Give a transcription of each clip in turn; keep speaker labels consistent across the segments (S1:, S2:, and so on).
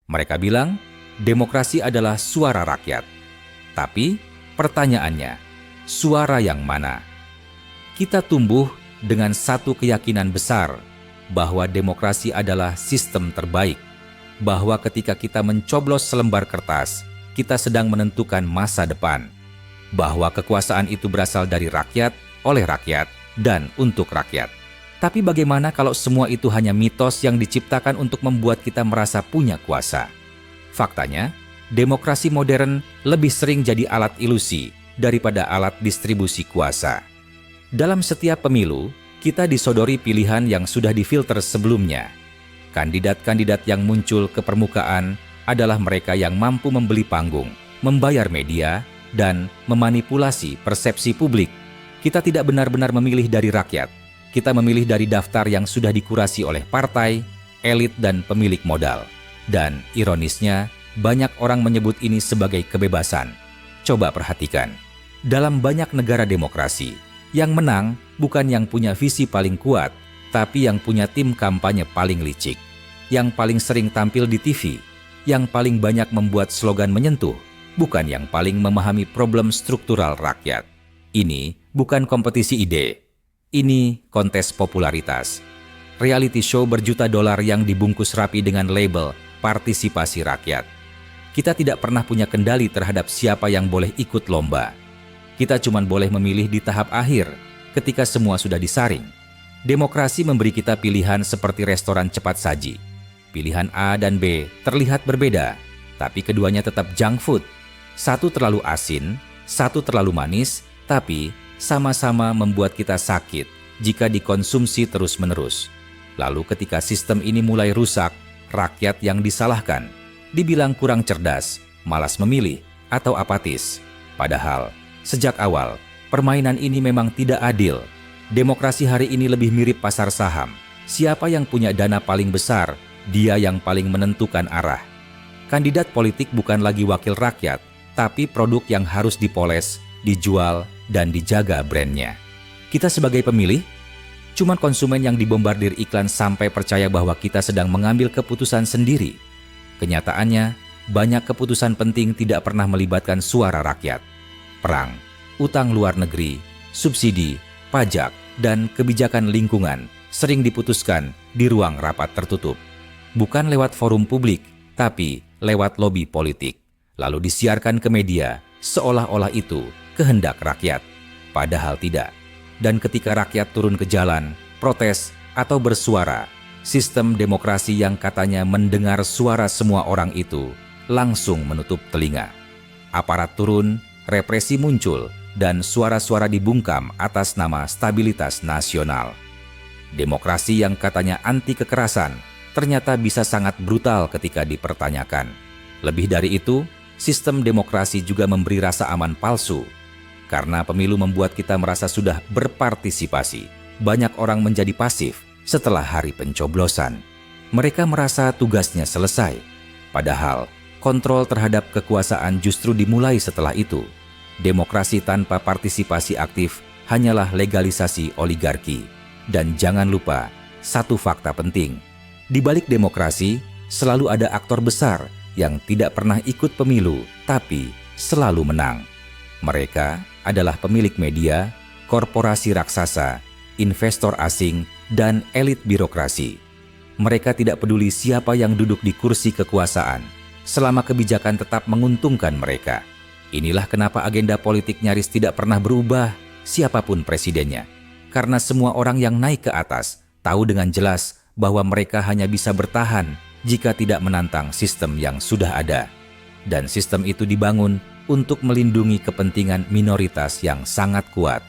S1: Mereka bilang, demokrasi adalah suara rakyat. Tapi, pertanyaannya, suara yang mana? Kita tumbuh dengan satu keyakinan besar bahwa demokrasi adalah sistem terbaik, bahwa ketika kita mencoblos selembar kertas, kita sedang menentukan masa depan, bahwa kekuasaan itu berasal dari rakyat, oleh rakyat, dan untuk rakyat. Tapi bagaimana kalau semua itu hanya mitos yang diciptakan untuk membuat kita merasa punya kuasa? Faktanya, demokrasi modern lebih sering jadi alat ilusi daripada alat distribusi kuasa. Dalam setiap pemilu, kita disodori pilihan yang sudah difilter sebelumnya. Kandidat-kandidat yang muncul ke permukaan adalah mereka yang mampu membeli panggung, membayar media, dan memanipulasi persepsi publik. Kita tidak benar-benar memilih dari rakyat. Kita memilih dari daftar yang sudah dikurasi oleh partai, elit, dan pemilik modal. Dan ironisnya, banyak orang menyebut ini sebagai kebebasan. Coba perhatikan, dalam banyak negara demokrasi, yang menang bukan yang punya visi paling kuat, tapi yang punya tim kampanye paling licik, yang paling sering tampil di TV, yang paling banyak membuat slogan menyentuh, bukan yang paling memahami problem struktural rakyat. Ini bukan kompetisi ide. Ini kontes popularitas. Reality show berjuta dolar yang dibungkus rapi dengan label partisipasi rakyat. Kita tidak pernah punya kendali terhadap siapa yang boleh ikut lomba. Kita cuma boleh memilih di tahap akhir, ketika semua sudah disaring. Demokrasi memberi kita pilihan seperti restoran cepat saji. Pilihan A dan B terlihat berbeda, tapi keduanya tetap junk food. Satu terlalu asin, satu terlalu manis, tapi sama-sama membuat kita sakit jika dikonsumsi terus-menerus. Lalu ketika sistem ini mulai rusak, rakyat yang disalahkan, dibilang kurang cerdas, malas memilih, atau apatis. Padahal, sejak awal, permainan ini memang tidak adil. Demokrasi hari ini lebih mirip pasar saham. Siapa yang punya dana paling besar, dia yang paling menentukan arah. Kandidat politik bukan lagi wakil rakyat, tapi produk yang harus dipoles, dijual, dan dijaga brandnya. Kita sebagai pemilih, cuma konsumen yang dibombardir iklan sampai percaya bahwa kita sedang mengambil keputusan sendiri. Kenyataannya, banyak keputusan penting tidak pernah melibatkan suara rakyat. Perang, utang luar negeri, subsidi, pajak, dan kebijakan lingkungan sering diputuskan di ruang rapat tertutup. Bukan lewat forum publik, tapi lewat lobi politik. Lalu disiarkan ke media, seolah-olah itu kehendak rakyat. Padahal tidak. Dan ketika rakyat turun ke jalan, protes, atau bersuara, sistem demokrasi yang katanya mendengar suara semua orang itu langsung menutup telinga. Aparat turun, represi muncul, dan suara-suara dibungkam atas nama stabilitas nasional. Demokrasi yang katanya anti kekerasan ternyata bisa sangat brutal ketika dipertanyakan. Lebih dari itu, sistem demokrasi juga memberi rasa aman palsu. Karena pemilu membuat kita merasa sudah berpartisipasi, banyak orang menjadi pasif setelah hari pencoblosan. Mereka merasa tugasnya selesai. Padahal, kontrol terhadap kekuasaan justru dimulai setelah itu. Demokrasi tanpa partisipasi aktif hanyalah legalisasi oligarki. Dan jangan lupa, satu fakta penting. Di balik demokrasi, selalu ada aktor besar yang tidak pernah ikut pemilu, tapi selalu menang. Mereka adalah pemilik media, korporasi raksasa, investor asing, dan elit birokrasi. Mereka tidak peduli siapa yang duduk di kursi kekuasaan, selama kebijakan tetap menguntungkan mereka. Inilah kenapa agenda politik nyaris tidak pernah berubah, siapapun presidennya. Karena semua orang yang naik ke atas tahu dengan jelas bahwa mereka hanya bisa bertahan jika tidak menantang sistem yang sudah ada. Dan sistem itu dibangun untuk melindungi kepentingan minoritas yang sangat kuat.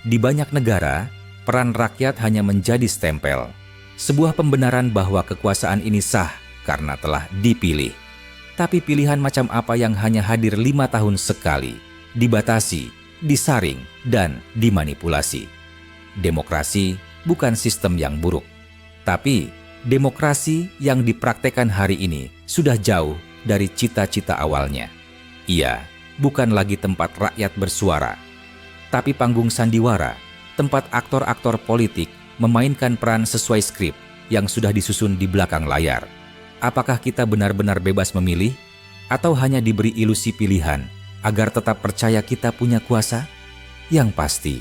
S1: Di banyak negara, peran rakyat hanya menjadi stempel, sebuah pembenaran bahwa kekuasaan ini sah karena telah dipilih. Tapi pilihan macam apa yang hanya hadir 5 tahun sekali, dibatasi, disaring, dan dimanipulasi? Demokrasi bukan sistem yang buruk, tapi demokrasi yang dipraktekkan hari ini sudah jauh dari cita-cita awalnya. Ia bukan lagi tempat rakyat bersuara, tapi panggung sandiwara, tempat aktor-aktor politik memainkan peran sesuai skrip yang sudah disusun di belakang layar. Apakah kita benar-benar bebas memilih, atau hanya diberi ilusi pilihan agar tetap percaya kita punya kuasa? Yang pasti,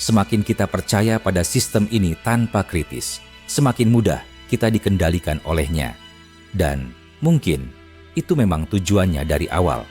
S1: semakin kita percaya pada sistem ini tanpa kritis, semakin mudah kita dikendalikan olehnya. Dan mungkin itu memang tujuannya dari awal.